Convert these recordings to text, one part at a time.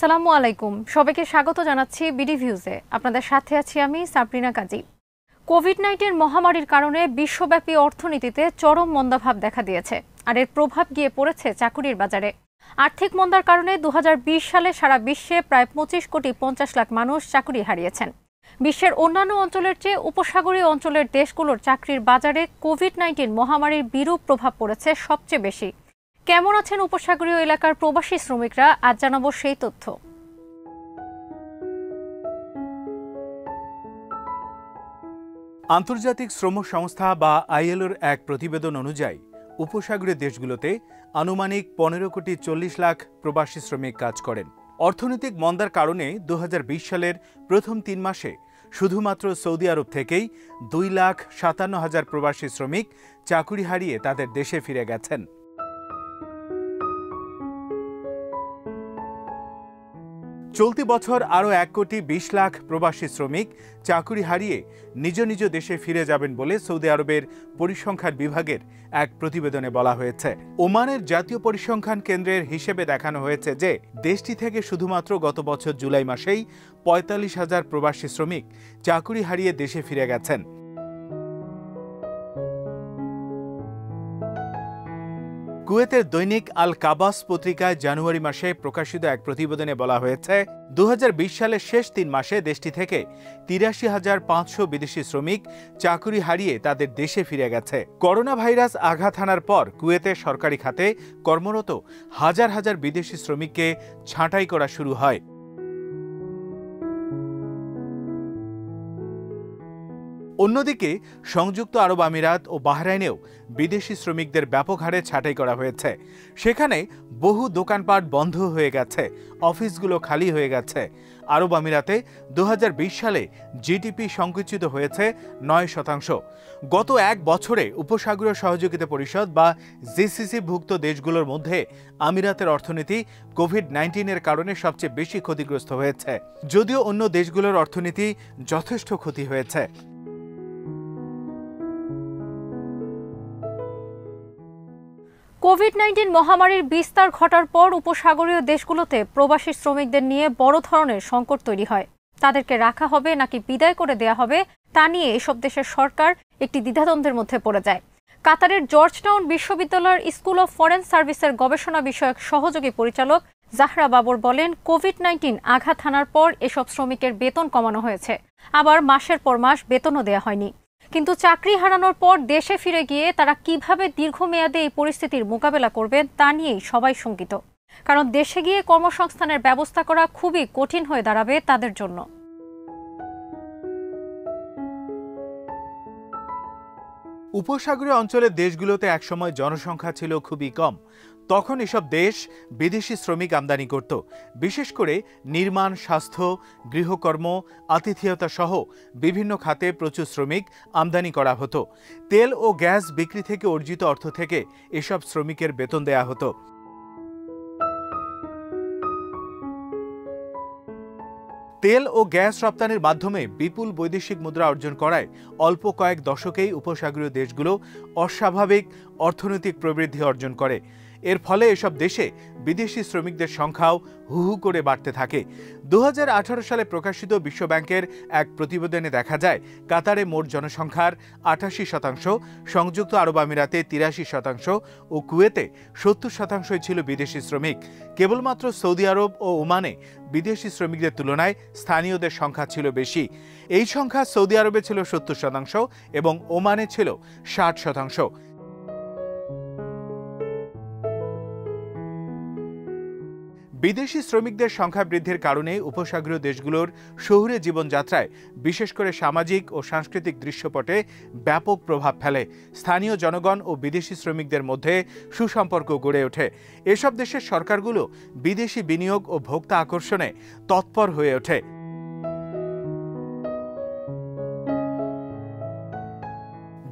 আসসালামু আলাইকুম। সবাইকে স্বাগত জানাচ্ছি বিডি ভিউজে। আপনাদের সাথে আছি আমি সাবরিনা কাজী। কোভিড-19 মহামারীর কারণে বিশ্বব্যাপী অর্থনীতিতে চরম মন্দাভাব দেখা দিয়েছে, আর এর প্রভাব গিয়ে পড়েছে চাকুরির বাজারে। আর্থিক মন্দার কারণে 2020 সালে সারা বিশ্বে প্রায় 25 কোটি 50 লাখ মানুষ চাকরি হারিয়েছেন। বিশ্বের অন্যান্য অঞ্চলের চেয়ে উপসাগরীয় অঞ্চলের দেশগুলোর চাকরির বাজারে কোভিড-19 মহামারীর বিরূপ প্রভাব পড়েছে সবচেয়ে বেশি। কেমন আছেন উপসাগরীয় এলাকার প্রবাসী শ্রমিকরা, আজ জানাবো সেই তথ্য। আন্তর্জাতিক শ্রম সংস্থা বা আইএলওর এক প্রতিবেদন অনুযায়ী উপসাগরীয় দেশগুলোতে আনুমানিক 15 কোটি 40 লাখ প্রবাসী শ্রমিক কাজ করেন। অর্থনৈতিক মন্দার কারণে 2020 সালের প্রথম 3 মাসে শুধুমাত্র সৌদি আরব থেকেই 2,57,000 প্রবাসী শ্রমিক চাকুরি হারিয়ে তাদের দেশে ফিরে গেছেন। চলতি বছর আরও 1 কোটি 20 লাখ প্রবাসী শ্রমিক চাকুরি হারিয়ে নিজ নিজ দেশে ফিরে যাবেন বলে সৌদি আরবের পরিসংখ্যান বিভাগের এক প্রতিবেদনে বলা হয়েছে। ওমানের জাতীয় পরিসংখ্যান কেন্দ্রের হিসেবে দেখানো হয়েছে যে দেশটি থেকে শুধুমাত্র গত বছর জুলাই মাসেই 45,000 প্রবাসী শ্রমিক চাকুরি হারিয়ে দেশে ফিরে গেছেন। কুয়েতের দৈনিক আল কাবাস পত্রিকায় জানুয়ারি মাসে প্রকাশিত এক প্রতিবেদনে বলা হয়েছে 2020 সালের শেষ 3 মাসে দেশটি থেকে 83,500 বিদেশি শ্রমিক চাকুরি হারিয়ে তাদের দেশে ফিরে গেছে। করোনা ভাইরাস আঘাত হানার পর কুয়েতের সরকারি খাতে কর্মরত হাজার হাজার বিদেশি শ্রমিককে ছাঁটাই করা শুরু হয়। অন্যদিকে সংযুক্ত আরব আমিরাত ও বাহরাইনেও বিদেশি শ্রমিকদের ব্যাপক হারে ছাঁটাই করা হয়েছে। সেখানে বহু দোকানপাট বন্ধ হয়ে গেছে, অফিসগুলো খালি হয়ে গেছে। আরব আমিরাতে 2020 সালে জিডিপি সংকুচিত হয়েছে 9%। গত 1 বছরে উপসাগরীয় সহযোগিতা পরিষদ বা জিসিসি-ভুক্ত দেশগুলোর মধ্যে আমিরাতের অর্থনীতি কোভিড-19 এর কারণে সবচেয়ে বেশি ক্ষতিগ্রস্ত হয়েছে, যদিও অন্য দেশগুলোর অর্থনীতি যথেষ্ট ক্ষতি হয়েছে। কোভিড-19 মহামারীর বিস্তার ঘটার পর উপসাগরীয় দেশগুলোতে প্রবাসী শ্রমিকদের নিয়ে বড় ধরনের সংকট তৈরি হয়। তাদেরকে রাখা হবে নাকি বিদায় করে দেয়া হবে তা নিয়ে এসব দেশের সরকার একটি দ্বিধাদ্বন্দ্বের মধ্যে পড়ে যায়। কাতারের জর্জটাউন বিশ্ববিদ্যালয়ের স্কুল অফ ফরেন সার্ভিসের গবেষণা বিষয়ক সহযোগী পরিচালক জাহরা বাবর বলেন, কোভিড-19 আঘাত হানার পর এসব শ্রমিকের বেতন কমানো হয়েছে, আবার মাসের পর মাস বেতনও দেয়া হয়নি। কিন্তু চাকরি হারানোর পর দেশে ফিরে গিয়ে তারা কিভাবে দীর্ঘমেয়াদে এই পরিস্থিতির মোকাবেলা করবেন তা নিয়েই সবাই শঙ্কিত। কারণ দেশে গিয়ে কর্মসংস্থানের ব্যবস্থা করা খুবই কঠিন হয়ে দাঁড়াবে তাদের জন্য। উপসাগরীয় অঞ্চলের দেশগুলোতে একসময় জনসংখ্যা ছিল খুবই কম। তখন এসব দেশ বিদেশি শ্রমিক আমদানি করত। বিশেষ করে নির্মাণ, স্বাস্থ্য, গৃহকর্ম, আতিথেয়তা সহ বিভিন্ন খাতে প্রচুর শ্রমিক আমদানি করা হতো। তেল ও গ্যাস বিক্রি থেকে অর্জিত অর্থ থেকে এসব শ্রমিকের বেতন দেয়া হতো। তেল ও গ্যাস রপ্তানির মাধ্যমে বিপুল বৈদেশিক মুদ্রা অর্জন করায় অল্প কয়েক দশকেই উপসাগরীয় দেশগুলো অস্বাভাবিক অর্থনৈতিক প্রবৃদ্ধি অর্জন করে। এর ফলে এসব দেশে বিদেশি শ্রমিকদের সংখ্যাও হু হু করে বাড়তে থাকে। 2018 সালে প্রকাশিত বিশ্বব্যাংকের এক প্রতিবেদনে দেখা যায় কাতারে মোট জনসংখ্যার 88%, সংযুক্ত আরব আমিরাতে 83% ও কুয়েতে 70% ছিল বিদেশি শ্রমিক। কেবলমাত্র সৌদি আরব ও ওমানে বিদেশি শ্রমিকদের তুলনায় স্থানীয়দের সংখ্যা ছিল বেশি। এই সংখ্যা সৌদি আরবে ছিল 70% এবং ওমানে ছিল 60%। বিদেশি শ্রমিকদের সংখ্যা বৃদ্ধির কারণে উপসাগরীয় দেশগুলোর শহুরে জীবনযাত্রায়, বিশেষ করে সামাজিক ও সাংস্কৃতিক দৃশ্যপটে ব্যাপক প্রভাব ফেলে। স্থানীয় জনগণ ও বিদেশি শ্রমিকদের মধ্যে সুসম্পর্ক গড়ে ওঠে। এসব দেশের সরকারগুলো বিদেশি বিনিয়োগ ও ভোক্তা আকর্ষণে তৎপর হয়ে ওঠে।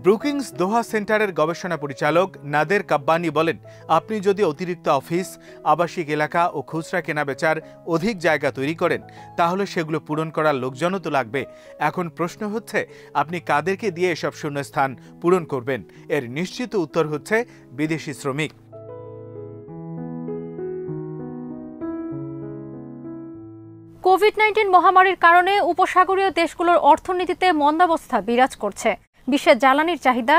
ব্রুকিংস দোহা সেন্টারের গবেষণা পরিচালক নাদের কাব্বানি বলেন, আপনি যদি অতিরিক্ত অফিস, আবাসিক এলাকা ও খুচরা কেনাবেচার অধিক জায়গা তৈরি করেন তাহলে সেগুলো পূরণ করার লোকজনও তো লাগবে। এখন প্রশ্ন হচ্ছে আপনি কাদেরকে দিয়ে এসব শূন্যস্থান পূরণ করবেন? এর নিশ্চিত উত্তর হচ্ছে বিদেশি শ্রমিক। কোভিড-19 মহামারীর কারণে উপসাগরীয় দেশগুলোর অর্থনীতিতে মন্দাবস্থা বিরাজ করছে। বিশ্বের জ্বালানির চাহিদা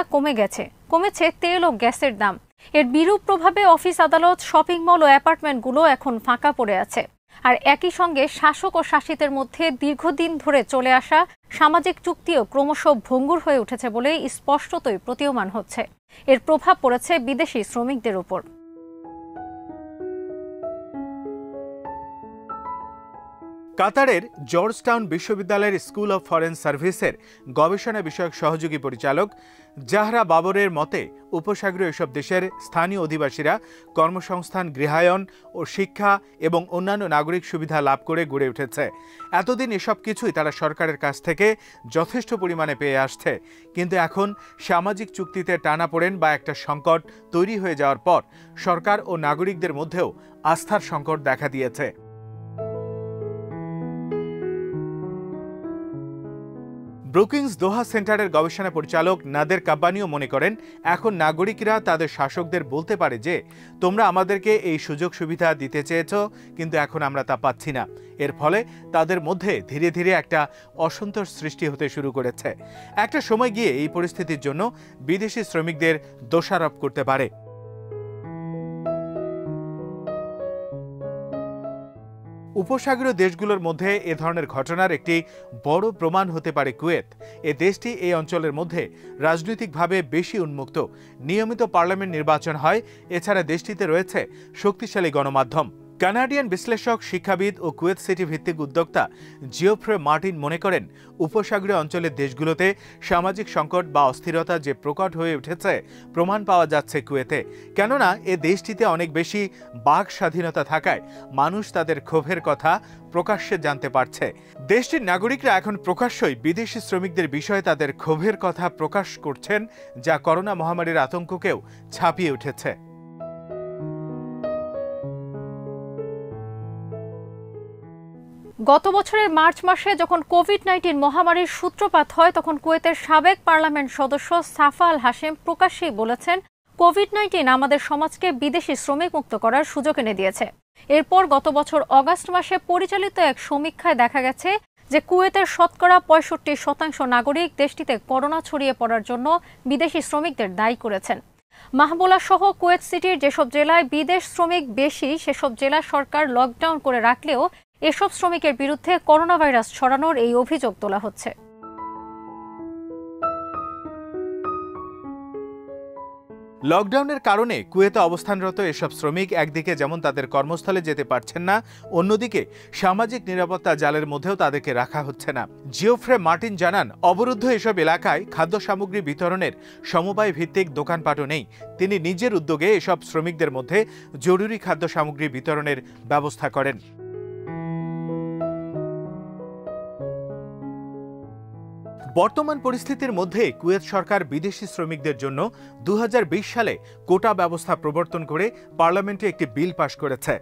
কমেছে তেল ও গ্যাসের দাম। এর বিরূপ প্রভাবে অফিস আদালত, শপিং মল ও অ্যাপার্টমেন্টগুলো এখন ফাঁকা পড়ে আছে। আর একই সঙ্গে শাসক ও শাসিতের মধ্যে দীর্ঘদিন ধরে চলে আসা সামাজিক চুক্তিও ক্রমশ ভঙ্গুর হয়ে উঠেছে বলেই স্পষ্টতই প্রতীয়মান হচ্ছে। এর প্রভাব পড়েছে বিদেশি শ্রমিকদের উপর। কাতারের জর্জটাউন বিশ্ববিদ্যালয়ের স্কুল অব ফরেন সার্ভিসের গবেষণা বিষয়ক সহযোগী পরিচালক জাহরা বাবরের মতে, উপসাগরীয় এসব দেশের স্থানীয় অধিবাসীরা কর্মসংস্থান, গৃহায়ন ও শিক্ষা এবং অন্যান্য নাগরিক সুবিধা লাভ করে গড়ে উঠেছে। এতদিন এসব কিছুই তারা সরকারের কাছ থেকে যথেষ্ট পরিমাণে পেয়ে আসছে, কিন্তু এখন সামাজিক চুক্তিতে টানাপোড়েন বা একটা সংকট তৈরি হয়ে যাওয়ার পর সরকার ও নাগরিকদের মধ্যেও আস্থার সংকট দেখা দিয়েছে। ব্রুকিংস দোহা সেন্টারের গবেষণা পরিচালক নাদের কাব্বানিও মনে করেন, এখন নাগরিকরা তাদের শাসকদের বলতে পারে যে তোমরা আমাদেরকে এই সুযোগ সুবিধা দিতে চেয়েছ, কিন্তু এখন আমরা তা পাচ্ছি না। এর ফলে তাদের মধ্যে ধীরে ধীরে একটা অসন্তোষ সৃষ্টি হতে শুরু করেছে। একটা সময় গিয়ে এই পরিস্থিতির জন্য বিদেশি শ্রমিকদের দোষারোপ করতে পারে। উপসাগরীয় দেশগুলোর মধ্যে এ ধরনের ঘটনার একটি বড় প্রমাণ হতে পারে কুয়েত। এ দেশটি এই অঞ্চলের মধ্যে রাজনৈতিকভাবে বেশি উন্মুক্ত। নিয়মিত পার্লামেন্ট নির্বাচন হয়। এছাড়া দেশটিতে রয়েছে শক্তিশালী গণমাধ্যম। কানাডিয়ান বিশ্লেষক, শিক্ষাবিদ ও কুয়েত সিটি ভিত্তিক উদ্যোক্তা জিওফ্রে মার্টিন মনে করেন, উপসাগরীয় অঞ্চলের দেশগুলোতে সামাজিক সংকট বা অস্থিরতা যে প্রকট হয়ে উঠেছে প্রমাণ পাওয়া যাচ্ছে কুয়েতে। কেননা এ দেশটিতে অনেক বেশি বাক স্বাধীনতা থাকায় মানুষ তাদের ক্ষোভের কথা প্রকাশ্যে জানতে পারছে। দেশটির নাগরিকরা এখন প্রকাশ্যই বিদেশি শ্রমিকদের বিষয়ে তাদের ক্ষোভের কথা প্রকাশ করছেন, যা করোনা মহামারীর আতঙ্ককেও ছাপিয়ে উঠেছে। গত বছরের মার্চ মাসে যখন কোভিড-19 মহামারীর সূত্রপাত হয়, তখন কুয়েতের সাবেক পার্লামেন্ট সদস্য সাফা আল হাশেম প্রকাশ্যেই বলেছেন, কোভিড-19 আমাদের সমাজকে বিদেশি শ্রমিক মুক্ত করার সুযোগ এনে দিয়েছে। এরপর গত বছর অগাস্ট মাসে পরিচালিত এক সমীক্ষায় দেখা গেছে যে কুয়েতের শতকরা 65% নাগরিক দেশটিতে করোনা ছড়িয়ে পড়ার জন্য বিদেশি শ্রমিকদের দায়ী করেছেন। মাহবুলা সহ কুয়েত সিটির যেসব জেলায় বিদেশ শ্রমিক বেশি, সেসব জেলা সরকার লকডাউন করে রাখলেও এসব শ্রমিকের বিরুদ্ধে করোনা ভাইরাস ছড়ানোর এই অভিযোগ তোলা হচ্ছে। লকডাউনের কারণে কুয়েতে অবস্থানরত এসব শ্রমিক একদিকে যেমন তাদের কর্মস্থলে যেতে পারছেন না, অন্যদিকে সামাজিক নিরাপত্তা জালের মধ্যেও তাদেরকে রাখা হচ্ছে না। জিওফ্রে মার্টিন জানান, অবরুদ্ধ এসব এলাকায় খাদ্য সামগ্রী বিতরণের সমবায় ভিত্তিক দোকানপাটও নেই। তিনি নিজের উদ্যোগে এসব শ্রমিকদের মধ্যে জরুরি খাদ্য সামগ্রী বিতরণের ব্যবস্থা করেন। বর্তমান পরিস্থিতির মধ্যে কুয়েত সরকার বিদেশি শ্রমিকদের জন্য 2020 সালে কোটা ব্যবস্থা প্রবর্তন করে পার্লামেন্টে একটি বিল পাশ করেছে।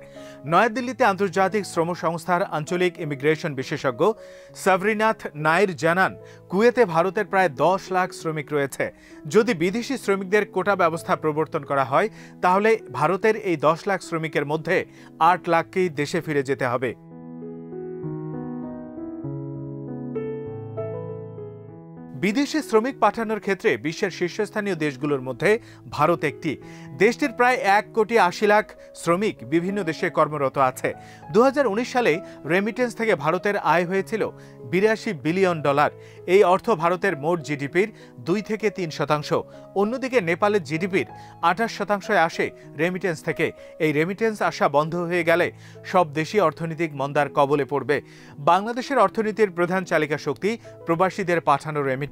নয়াদিল্লিতে আন্তর্জাতিক শ্রম সংস্থার আঞ্চলিক ইমিগ্রেশন বিশেষজ্ঞ সাবরিনাথ নাইর জানান, কুয়েতে ভারতের প্রায় 10 লাখ শ্রমিক রয়েছে। যদি বিদেশি শ্রমিকদের কোটা ব্যবস্থা প্রবর্তন করা হয়, তাহলে ভারতের এই 10 লাখ শ্রমিকের মধ্যে 8 লাখকেই দেশে ফিরে যেতে হবে। বিদেশে শ্রমিক পাঠানোর ক্ষেত্রে বিশ্বের শীর্ষস্থানীয় দেশগুলোর মধ্যে ভারত একটি। দেশটির প্রায় 1,80 লাখ শ্রমিক বিভিন্ন দেশে কর্মরত আছে। 2019 সালে রেমিটেন্স থেকে ভারতের আয় হয়েছিল $82 বিলিয়ন। এই অর্থ ভারতের মোট জিডিপির 2 থেকে 3%। অন্যদিকে নেপালের জিডিপির 28% আসে রেমিটেন্স থেকে। এই রেমিটেন্স আসা বন্ধ হয়ে গেলে সব দেশই অর্থনৈতিক মন্দার কবলে পড়বে। বাংলাদেশের অর্থনীতির প্রধান চালিকা শক্তি প্রবাসীদের পাঠানো রেমিটেন্স।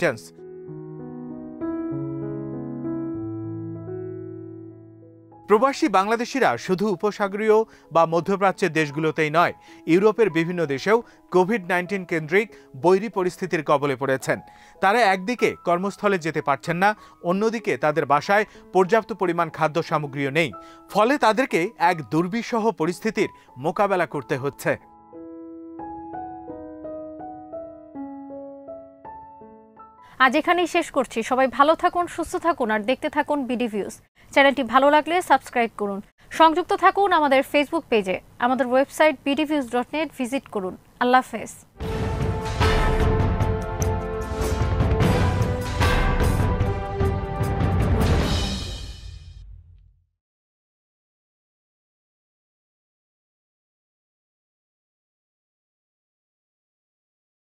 প্রবাসী বাংলাদেশিরা শুধু উপসাগরীয় বা মধ্যপ্রাচ্যের দেশগুলোতেই নয়, ইউরোপের বিভিন্ন দেশেও কোভিড-19 কেন্দ্রিক বৈরী পরিস্থিতির কবলে পড়েছেন। তারা একদিকে কর্মস্থলে যেতে পারছেন না, অন্যদিকে তাদের বাসায় পর্যাপ্ত পরিমাণ খাদ্য সামগ্রীও নেই। ফলে তাদেরকে এক দুর্বিষহ পরিস্থিতির মোকাবেলা করতে হচ্ছে। আজ এখানেই শেষ করছি। সবাই ভালো থাকুন, সুস্থ থাকুন আর দেখতে থাকুন বিডি ভিউজ। চ্যানেলটি ভালো লাগলে সাবস্ক্রাইব করুন। সংযুক্ত থাকুন আমাদের ফেসবুক পেজে। আমাদের ওয়েবসাইট bdviews.net ভিজিট করুন। আল্লাহ হাফেজ।